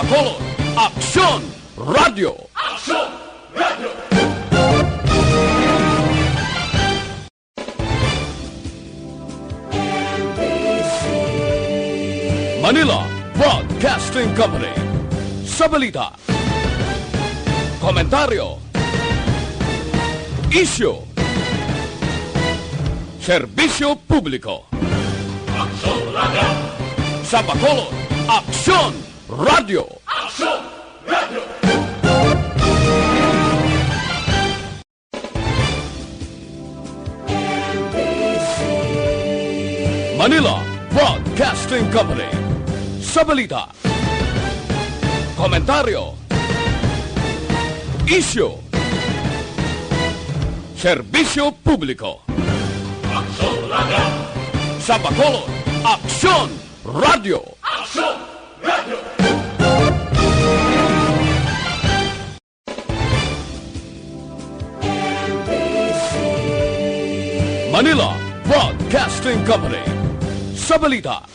Bacolod, Aksyon Radio! Aksyon Radio! Manila Broadcasting Company. Sa balita, komentaryo, isyu, serbisyo publiko. Aksyon Radio! Sa Bacolod, Aksyon Radio! Aksyon Radio! Manila Broadcasting Company. Sa balita, komentaryo, isyu, serbisyo publiko. Aksyon Radio! Sa Bacolod, Aksyon Radio! Aksyon Radio! Manila Broadcasting Company. Sa balita,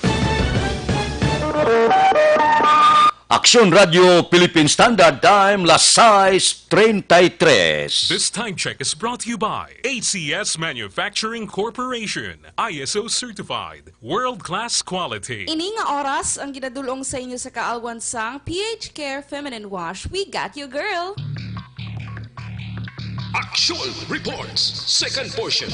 Aksyon Radio Philippine Standard Time, las 6:33. This time check is brought to you by ACS Manufacturing Corporation, ISO certified, world-class quality. Ini nga oras ang ginadulong sa inyo sa kaalwan sang PH Care Feminine Wash. We got you, girl! Action Reports, second portion.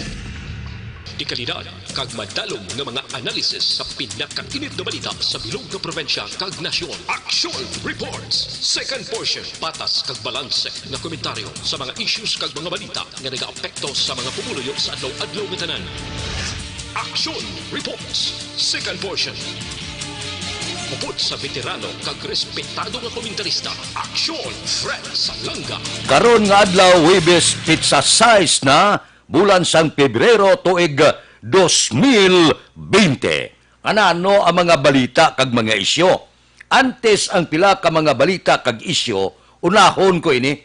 Di kalidad, kag madalong ng mga analisis sa pinakainit na balita sa bilog na probensya kag nasyon. Action Reports, second portion. Patas kag balanse na komentaryo sa mga issues kag mga balita nga nagaapekto sa mga pumuluyo sa adlaw-adlaw nga tanan. Action Reports, second portion. Upod sa veterano kag respetado nga komentarista. Action Fred Salanga. Karon nga adlaw, Huwebes, pizza size na bulan sang Pebrero tuig 2020. Ano ang mga balita kag mga isyo? Antes ang pila ka mga balita kag isyo, unahon ko ini.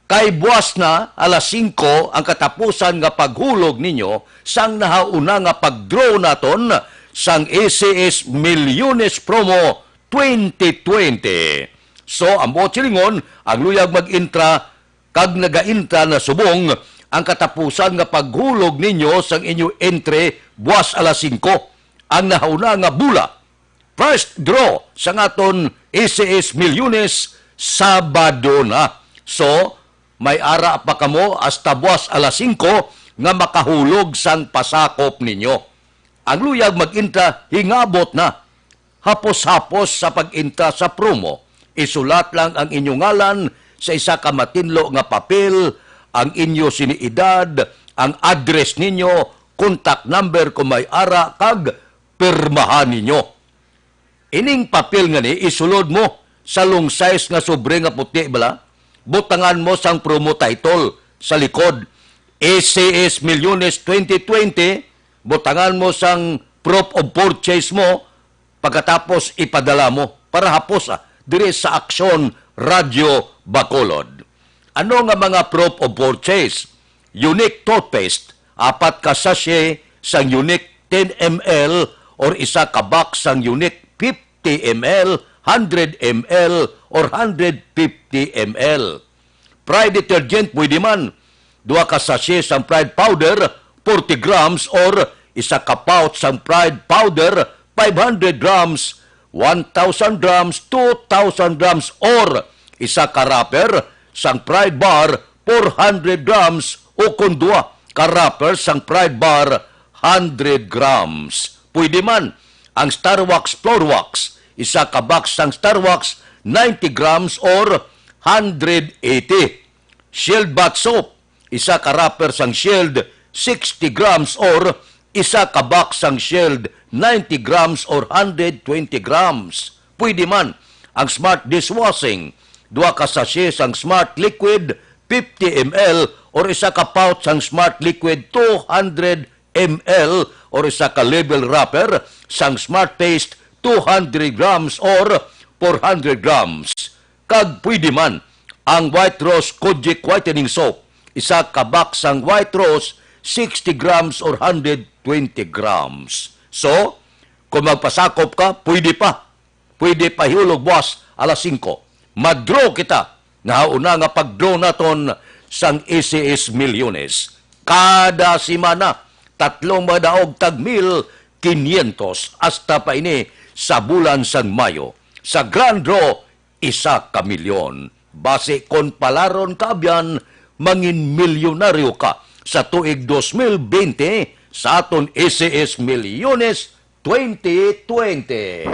Kay buwas na alas 5 ang katapusan nga paghulog ninyo sang nahauna nga pag-draw naton sang ACS Milyones Promo 2020. So, ang botsilingon, ang luyag mag-intra kag naga-intra na subong ang katapusan nga paghulog ninyo sang inyo entry buwas alas 5 ang nahauna nga bula. First draw sa ngaton ACS Milyones Sabado na. So, may ara pa kamo hasta buwas alas 5 nga makahulog sang pasakop ninyo. Ang luyag mag-intra hingabot na. Hapos-hapos sa pag-intra sa promo. Isulat lang ang inyong ngalan sa isa ka matinlo nga papel, ang inyo siniidad, ang address ninyo, contact number kung may ara, kag pirmahan ninyo. Ining papel nga ni, isulod mo sa long size nga sobre nga puti, bala? Butangan mo sang promo title sa likod. ACS Milyones 2020, butangan mo sang proof of purchase mo, pagkatapos ipadala mo para hapos dire sa Aksyon Radio Bacolod. Ano nga mga proof of purchase? Unique toothpaste, 4 ka sachet sang unique 10 ml or isa ka box sang unique 50 ml, 100 ml or 150 ml. Pride detergent pwede man, 2 ka sachet sang Pride powder, 40 grams or isa ka pouch sang Pride powder, 500 grams, 1,000 grams, 2,000 grams or isa ka wrapper sang Pride bar 400 grams o kung 2 ka wrapper sang Pride bar 100 grams. Pwede man ang Star Wax Floor Wax, isa ka box sang Star Wax 90 grams or 180. Shield Bath Soap, isa ka wrapper sang Shield 60 grams or isa ka box sang Shield 90 grams or 120 grams. Pwede man ang Smart Dishwashing, 2 ka sachet sang Smart Liquid 50 ml or isa ka pouch sang Smart Liquid 200 ml or isa ka label wrapper sang Smart Paste 200 grams or 400 grams. Kag pwede man ang White Rose Kojic Whitening Soap, isa ka box sang White Rose 60 grams or 120 grams. So, kung magpasakop ka, pwede pa. pwede pahulog buwas alas 5. Mag-draw kita. Nauna nga pag-draw naton sang ECS Milyones. Kada simana, 3 madaog tag 1,500 hasta pa ini sa bulan sang Mayo. Sa grand draw, 1 milyon. Base kon palaron ka abyan, mangin milyonaryo ka sa tuig 2020 sa aton ECS Milyones 2020.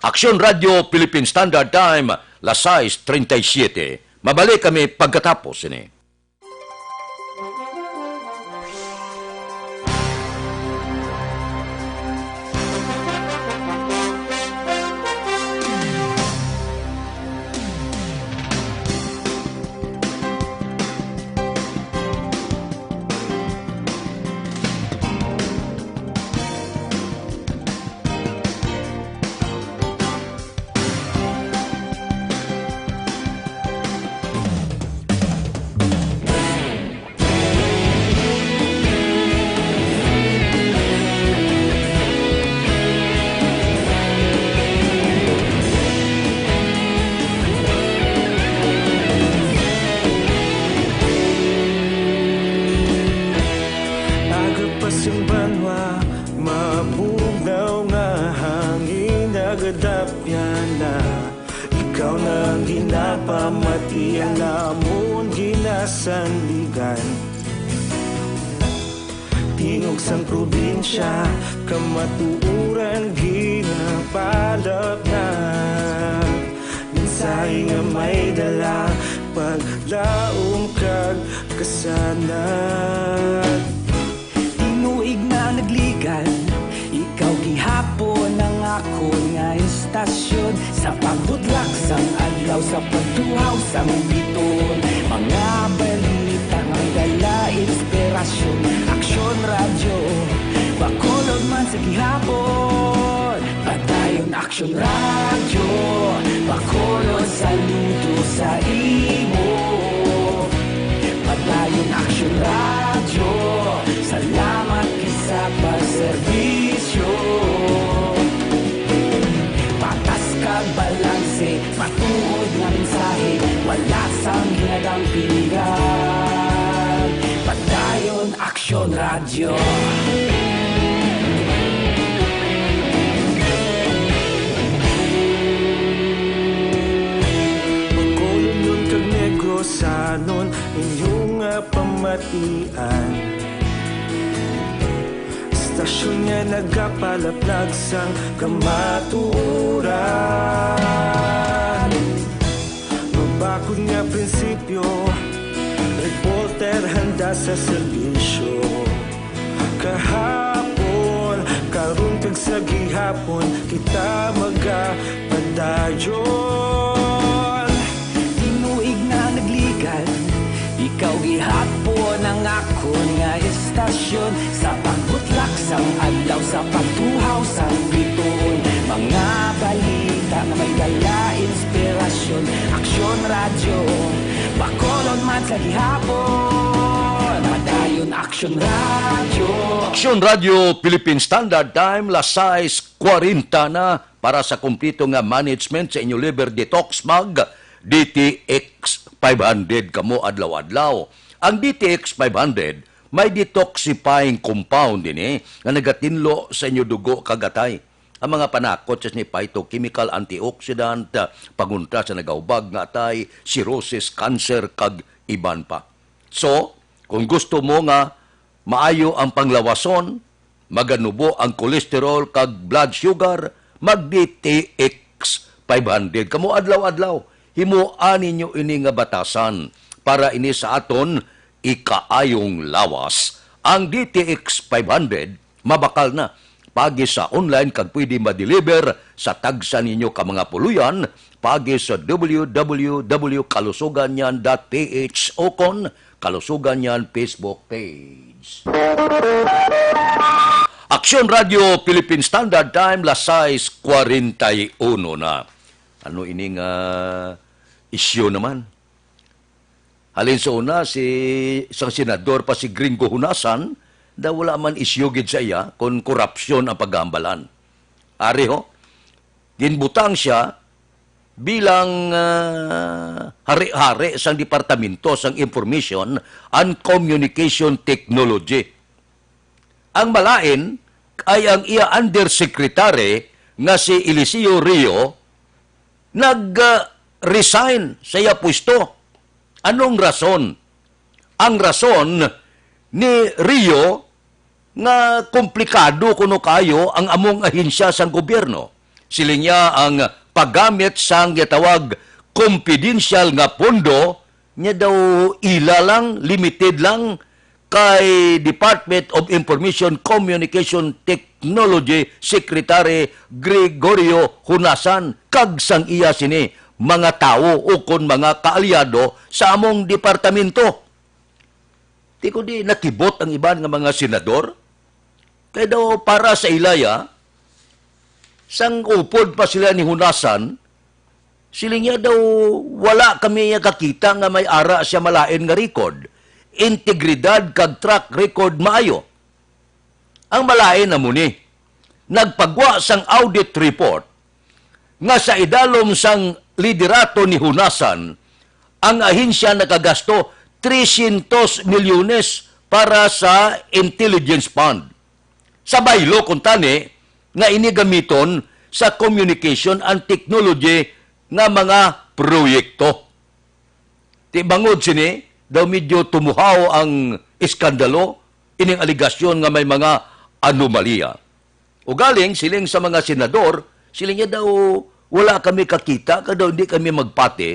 Aksyon Radio Philippine Standard Time, las 6:37. Mabalik kami pagkatapos ini. Agapasumbanwa, mabugnaw nga hangin nagadapyan na. Ikaw na ginapamatian namon ginasandigan. Tingog sang probinsya, kamatuuran ginapalap na. Minsay nga may dala, paglaong kag kasanag. Tinuig na nagligan, ikaw gihapon ang ako nga istasyon. Sa pagbutlak sang adlaw, sa pagtuhaw sang biton. Mga balita nga dala inspirasyon. Aksyon radyo, bakulod man sa gihapon. Padayon aksyon radyo, bakulod saludo sa imo. Padayon aksyon radyo, salamat kisa pagserbisyo. Patas kag balanse, matuod nga mensahe, wala sang hinagang pilihan. Padayon aksyon radyo. Magkulunod kag negosanon, inyong pamatian. Istasyon nga nagapalaplag sang kamatuuran. Mabakod nga prinsipyo, reporter handa sa serbisyo. Kahapon, karon kag sa gihapon, kita magapadayon. Tinuig na nagligan, ikaw gihapon ang ako nga istasyon. Sa pagbutlak sang adlaw, sa pagtuhaw sang biton. Mga balita na may dala inspirasyon. Aksyon radyo, bakolod man sa gihapon. Padayon aksyon radyo. Aksyon Radio Philippine Standard Time, las 6:40 na para sa kumplito nga management sa inyo liver detox mag DTX 500 kamo adlaw-adlaw. Ang DTX 500 may detoxifying compound din nga nagatinlo sa inyo dugo kagatay. Ang mga panakot sa ni phytochemical antioxidant, pagunta sa nagaubag nga atay, cirrhosis, cancer kag iban pa. So, kung gusto mo nga maayo ang panglawason, maganubo ang kolesterol kag blood sugar, mag DTX 500 kamo adlaw-adlaw. Himuan ninyo ini nga batasan para ini sa aton ikaayong lawas. Ang DTX 500 mabakal na pagi sa online kag pwede ma-deliver sa tagsa ninyo ka mga puluyan pagi sa www.kalusuganyan.ph o kon Kalusuganyan Facebook page. Aksyon Radio Philippine Standard Time, las 6:41 na. Ano ining isyu naman? Halin sa una, isang senador pa si Gringo Hunasan, na wala man isyu gid sa iya kung korupsyon ang paggambalan. Ari ho, ginbutang siya bilang hari-hari sa Departamento sang Information and Communication Technology. Ang malain ay ang iya undersecretary nga si Eliseo Rio nag-resign sa iya pwesto. Anong rason? Ang rason ni Rio nga komplikado kuno kayo ang among ahensya sang gobyerno. Sila niya ang paggamit sang gitawag confidential nga pondo niya daw ila lang, limited lang kay Department of Information Communication Technology Secretary Gregorio Hunasan kag sang iya sini mga tao ukon mga kaalyado sa among departamento. Di ko di nakibot ang iban nga mga senador kaya daw para sa ilaya sang upod pa sila ni Hunasan, sila niya daw wala kami kakita nga may ara siya malain nga record. Integridad kag track record maayo. Ang malain na muni, nagpagwa sang audit report nga sa idalom sang liderato ni Hunasan, ang ahensya nakagasto 300 milyones para sa intelligence fund. Sa baylo kung tani, nga inigamiton sa communication and technology nga mga proyekto. Ti bangod sini, daw medyo tumuhaw ang iskandalo, ining aligasyon nga may mga anomalya. O galing, siling sa mga senador, siling niya daw wala kami kakita, daw hindi kami magpati,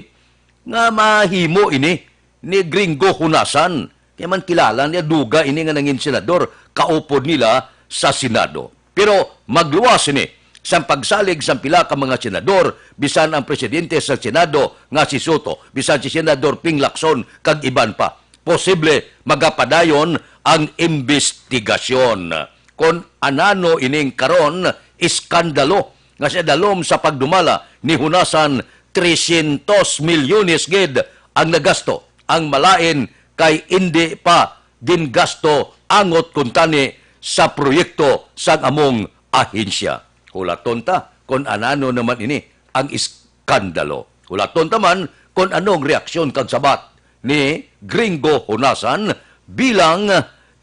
nga mahimo ini ni Gringo Hunasan. Kaya man kilala niya, duga ini nga nangin senador, kaupod nila sa Senado. Pero magluwas ini sa pagsalig sa pila ka mga senador, bisan ang presidente sa Senado nga si Soto, bisan si Senador Ping Lacson, kag iban pa. Posible magapadayon ang investigasyon. Kung anano ining karon iskandalo nga sa dalom sa pagdumala ni Hunasan 300 milyones gid ang nagasto. Ang malain kay hindi pa gingasto angot kuntani sa proyekto sa among ahensya. Hulaton ta kung anano naman ini ang iskandalo. Hulaton ta man kung anong reaksyon kag sabat ni Gringo Hunasan bilang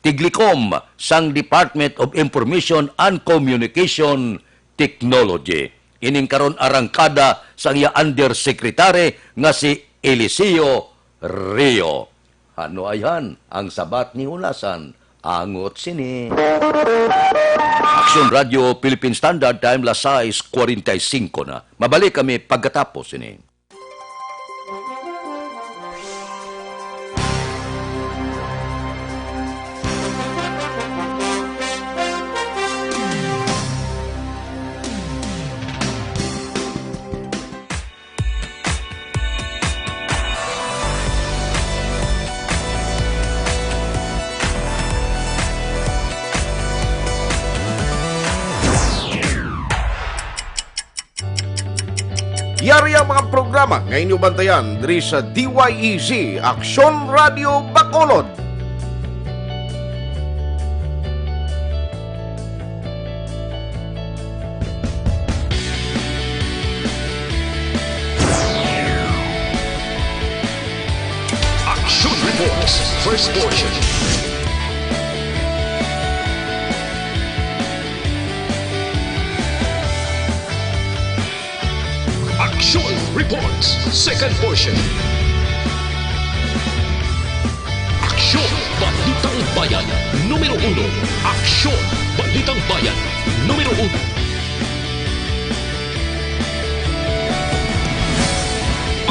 tiglikom sang Department of Information and Communication Technology. Ining karon arangkada sang iya undersecretary nga si Eliseo Rio. Ano ayan ang sabat ni Hunasan? Angot sini. Action Radio Philippine Standard Time las 6:45 na. Mabalik kami pagkatapos sini. Yari ang mga programa ngayon yung bantayan diri sa DYEZ Action Radio Bacolod. Action Reports, first portion. Action Reports, second portion. Action Balitang Bayan, numero 1. Action Balitang Bayan, numero 1.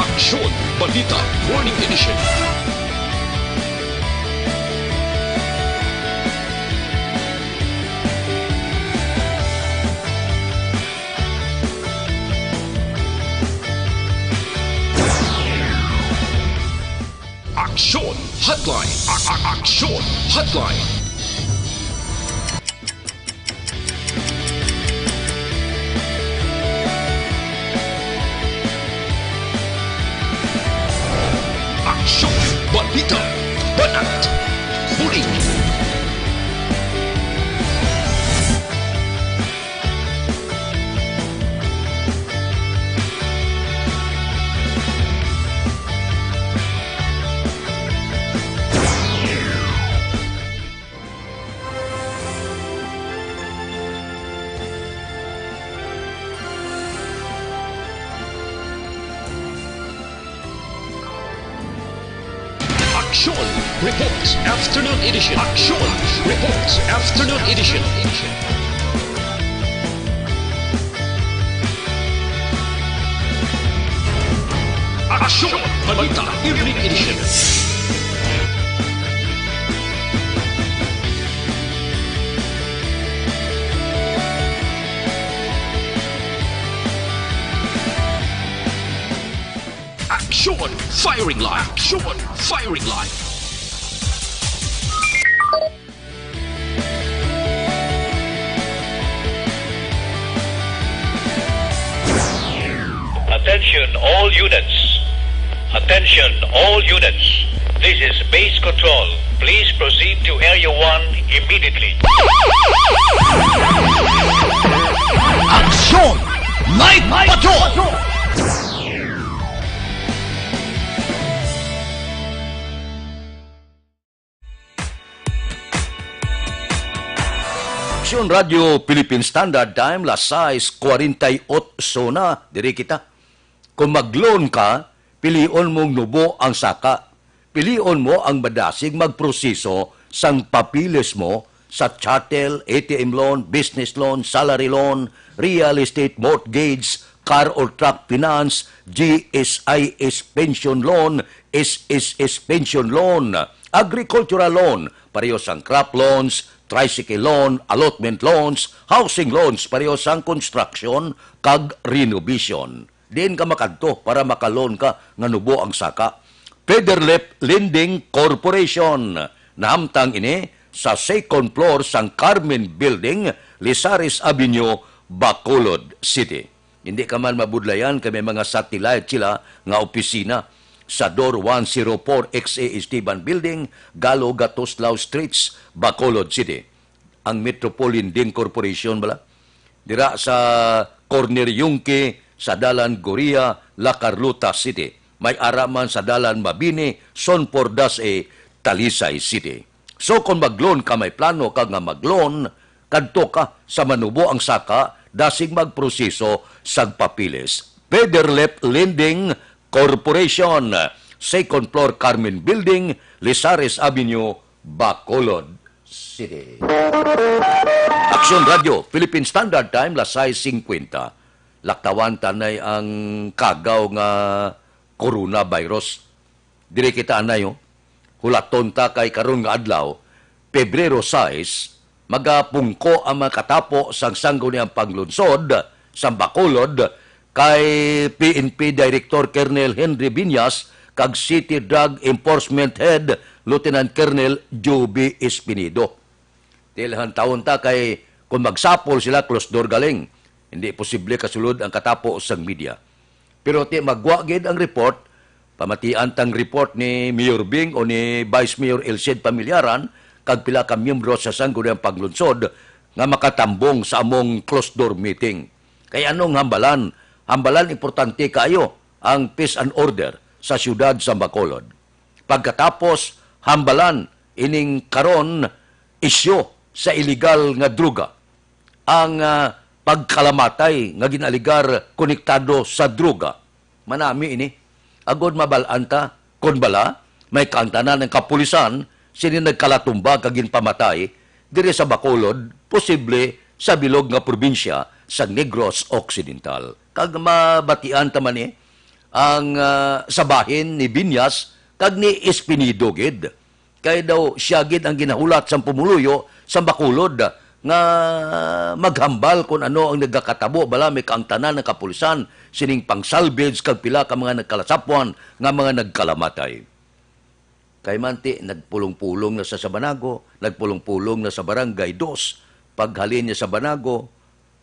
Action Balita Morning Edition. Action Hotline. Action Hotline. Action Balita Banat Huling. Action Reports Afternoon Edition. Action Reports Afternoon Edition. Action Balita Evening Edition. Action Firing Line. Action Firing Line. Attention all units. Attention all units. This is base control. Please proceed to Area 1 immediately. Action! Night Patrol! Action Radio Philippine Standard Time, las 6:48 na, diri kita. Kung mag-loan ka, pilion mong nubo ang saka. Pilion mo ang madasig magproseso sang papilis mo sa chattel, ATM loan, business loan, salary loan, real estate mortgage, car or truck finance, GSIS pension loan, SSS pension loan, agricultural loan, pareho sang crop loans, tricycle loan, allotment loans, housing loans, pareho sang construction, kag renovation. Diin ka makadto para makaloan ka nga nubo ang saka. Federlep Lending Corporation. Nahamtang ini sa second floor sang Carmen Building, Lisares Avenue, Bacolod City. Hindi ka man mabudlayan kami mga satellite sila nga opisina sa door 104 XA Esteban Building, Galo Gatoslao Streets, Bacolod City. Ang Metropolitan Lending Corporation bala dira sa Corner Yungke sa Dalan Goria, La Carlota City. May araman sa Dalan Mabini, Son Pordas Talisay City. So kung mag-loan ka, may plano ka nga mag-loan, kadto ka sa manubo ang saka, dasig magproseso sa papilis. Federlep Lending Corporation, second floor Carmen Building, Lisares Avenue, Bacolod City. Action Radio, Philippine Standard Time, las 6:50. Laktawan tanay ang kagaw nga coronavirus. Diri kita anayo, hulaton ta kay karon nga adlaw, Pebrero 6, magapungko ang mga katapo sang sangguniang panglunsod sa Bacolod kay PNP Director Colonel Henry Biñas kag City Drug Enforcement Head Lieutenant Colonel Joby Espinido. Tilhan taon ta kay kung magsapol sila closed door galing. Hindi posible kasulod ang katapo sang media. Pero ti magwagid ang report, pamatian tang report ni Mayor Bing o ni Vice Mayor Elced Pamilyaran kag pila ka miyembro sa sangguniang paglunsod nga makatambong sa among closed door meeting. Kay anong hambalan? Hambalan importante kayo ang peace and order sa siyudad sa Bacolod. Pagkatapos hambalan ining karon isyo sa illegal nga druga. Ang pagkalamatay nga ginaligar konektado sa druga. Manami ini. Agod mabalanta, kon bala, may kaangtanan ng kapulisan, sini nagkalatumba kagin pamatay, dire sa Bacolod, posible sa bilog nga probinsya sa Negros Occidental. Kag mabatian taman ang sabahin ni Biñas kag ni Espinido gid. Kay daw siya gid ang ginahulat sa pumuluyo sa Bacolod nga maghambal kung ano ang nagkakatabo bala may kaangtanan ng kapulisan sining pangsalvage kag pila ka mga nagkalasapwan nga mga nagkalamatay. Kay manti nagpulong-pulong na sa Sabanago, nagpulong-pulong na sa Barangay 2. Paghalin niya sa Banago,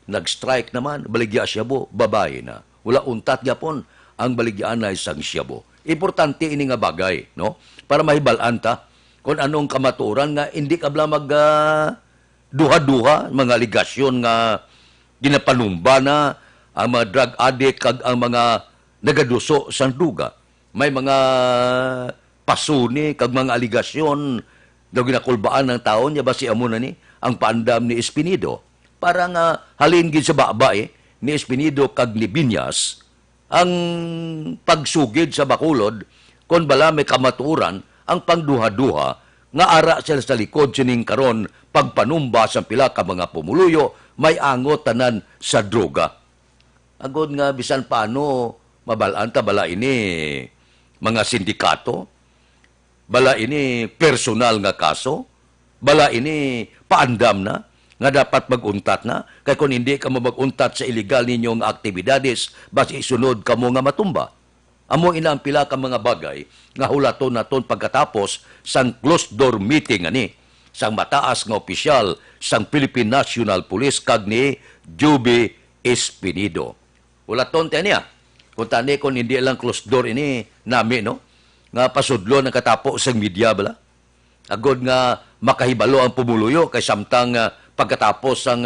nag-strike naman, baligya Siabo, babae na. Wala untat yapon ang baligyan na isang Siabo. Importante ini nga bagay, no? Para mahibalan ta kung anong kamaturan nga hindi ka bala mag duha-duha, mga aligasyon nga ginapanumba na ang mga drug addict kag ang mga nagaduso sa duga. May mga pasuni kag mga aligasyon daw ginakulbaan ng tao niya ba si amo na ni ang paandam ni Espinido. Para nga halin gid sa baba ni Espinido kag ni Biñas ang pagsugid sa Bacolod kon bala may kamaturan ang pangduha-duha nga ara sila sa likod sining karon pagpanumba sa pila ka mga pumuluyo may angot tanan sa droga. Agod nga bisan paano mabalaan ta bala ini mga sindikato, bala ini personal nga kaso, bala ini paandam na nga dapat maguntat na kay kung hindi ka mo maguntat sa illegal ninyong aktibidades basi isunod ka mo nga matumba. Amo ina ang pila ka mga bagay nga hulaton naton pagkatapos sang closed door meeting ani sang mataas nga opisyal sang Philippine National Police kag ni Juby Espinido. Hulaton ta niya. Kung tani kung hindi lang closed door ini nami no nga pasudlo ng katapo sang media bala. Agod nga makahibalo ang pumuluyo kay samtang pagkatapos ang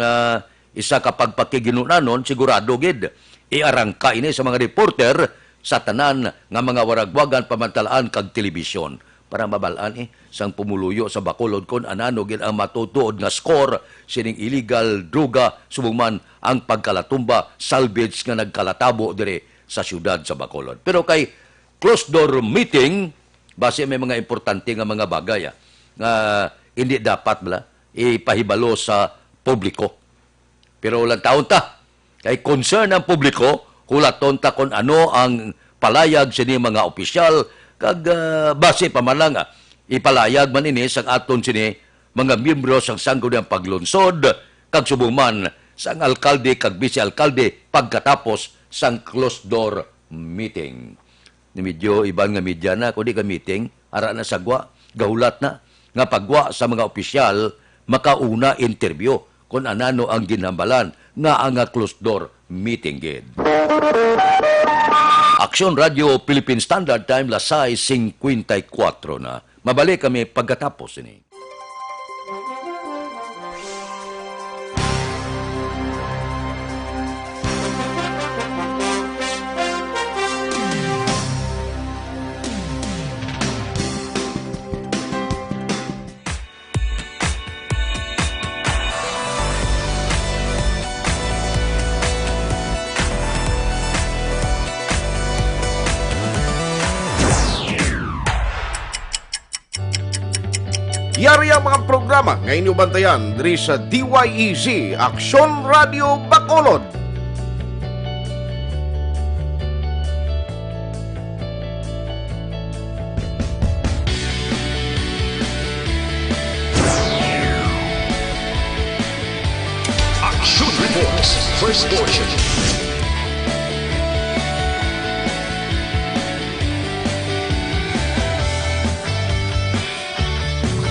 isa ka pagpakiginunanon sigurado gid iarangka ini sa mga reporter sa tanan nga mga waragwagan pamantalaan kag telebisyon para mabalaan sang pumuluyo sa Bacolod kon anano gid ang matutuod nga score sining illegal droga subong ang pagkalatumba salvage nga nagkalatabo dire sa syudad sa Bacolod. Pero kay closed door meeting base may mga importante nga mga bagay nga hindi dapat bala ipahibalo sa publiko. Pero ulang taon ta kay concern ang publiko hulaton ta kung ano ang palayag sini mga opisyal kag base pa man lang ipalayag man ini sang aton sini mga miyembro sang sangguniang paglunsod kag subong man sang alkalde kag vice-alkalde pagkatapos sang closed door meeting. Ni medyo iban nga media na kundi ka meeting ara na sagwa gahulat na nga pagwa sa mga opisyal makauna interview kung anano ang ginhambalan nga ang closed door meeting gid. Aksyon Radio Philippine Standard Time lasay 54 na. Mabalik kami pagkatapos ini. Yari ang mga programa ngayon yung bantayan diri sa DYEZ Aksyon Radio Bacolod. Action Reports, first portion.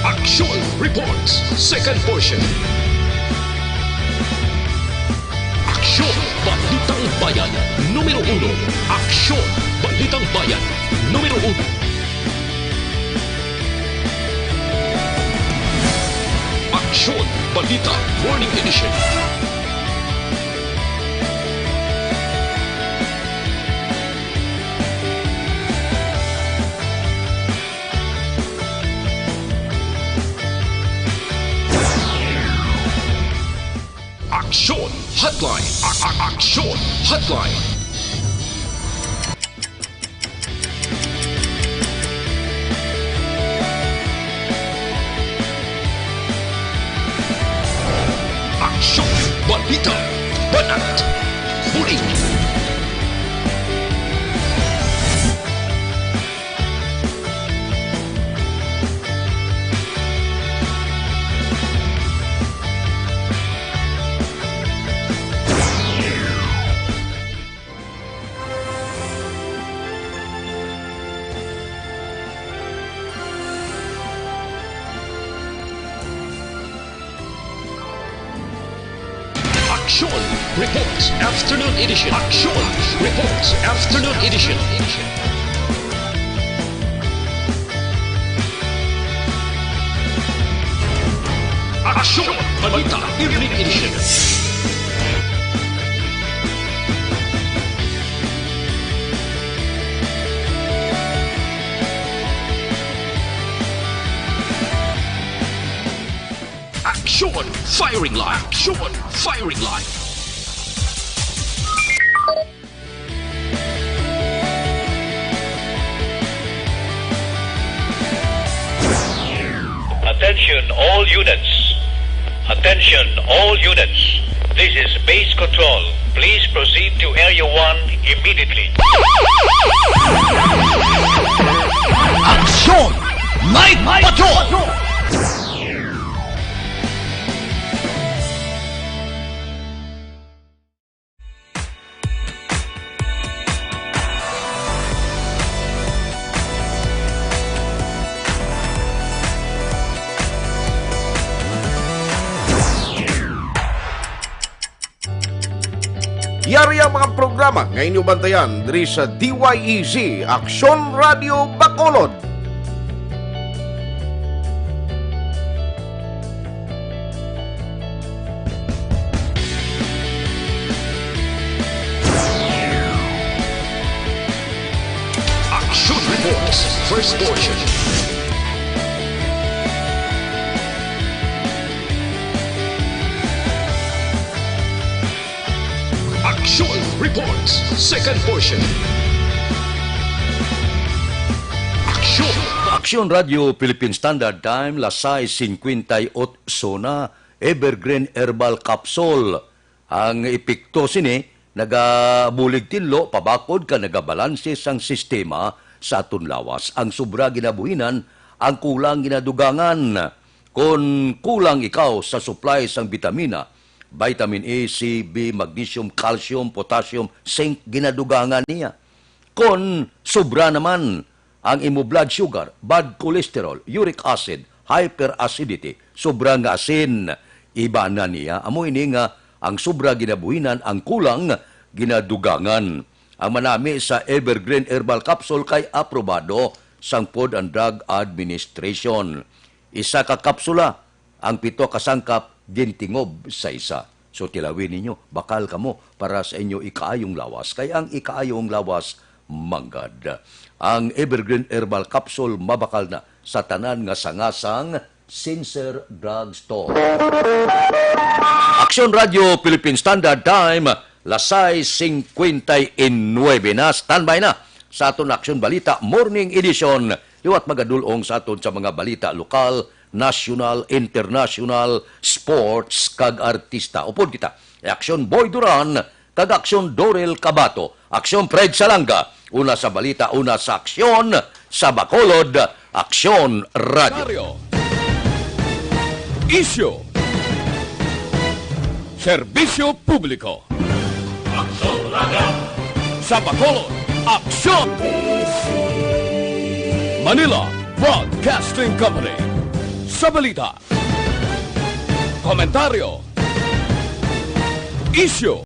Action Reports, second portion. Aksyon Balitang Bayan, numero 1. Aksyon Balitang Bayan, numero 1. Aksyon Balita Morning Edition. Aksyon Hotline. Aksyon Hotline. Aksyon Balita Banat Huling. Action Reports Afternoon Edition. Action Reports Afternoon Edition. Action Balita Evening Edition. Action Firing Line. Action Firing Line. all units. Attention all units. This is base control. Please proceed to Area 1 immediately. Aksyon! Night Patrol! Yari ang mga programa ngayon yung bantayan diri sa DYEZ Aksyon Radio Bacolod. Action Reports, first portion. Action Reports, second portion. Action. Aksyon Radio Philippine Standard Time, lasay 58 na Evergreen Herbal Capsule. Ang epekto sini, nagabulig tinlo, pabakod ka nagabalanse sang sistema sa aton lawas. Ang sobra ginabuhinan, ang kulang ginadugangan. Kung kulang ikaw sa supply sang vitamina, vitamin A, C, B, magnesium, calcium, potassium, zinc, ginadugangan niya. Kung sobra naman ang imo blood sugar, bad cholesterol, uric acid, hyperacidity, sobra nga asin, iba na niya. Amo ini nga ang sobra ginabuhinan, ang kulang ginadugangan. Ang manami sa Evergreen Herbal Capsule kay aprobado sang Food and Drug Administration. Isa ka kapsula, ang 7 kasangkap gintingob sa isa. So tilawin ninyo, bakal kamo para sa inyo ikaayong lawas. Kaya ang ikaayong lawas, manggad. Ang Evergreen Herbal Capsule mabakal na sa tanan nga sangasang Sincere Drug Store. Aksyon Radio Philippine Standard Time, lasay 59 na. Standby na sa aton Aksyon Balita Morning Edition. Liwat magadulong sa aton sa mga balita lokal, national, international, sports, kag artista. Upod kita, Aksyon Boy Duran, kag Aksyon Dorel Cabato, Aksyon Fred Salanga, una sa balita, una sa aksyon, sa Bacolod, Aksyon Radio. Isyo. Serbisyo Publiko. Action Radio. Sa Bacolod, Aksyon. Manila Broadcasting Company. Sa balita, komentaryo, isyo.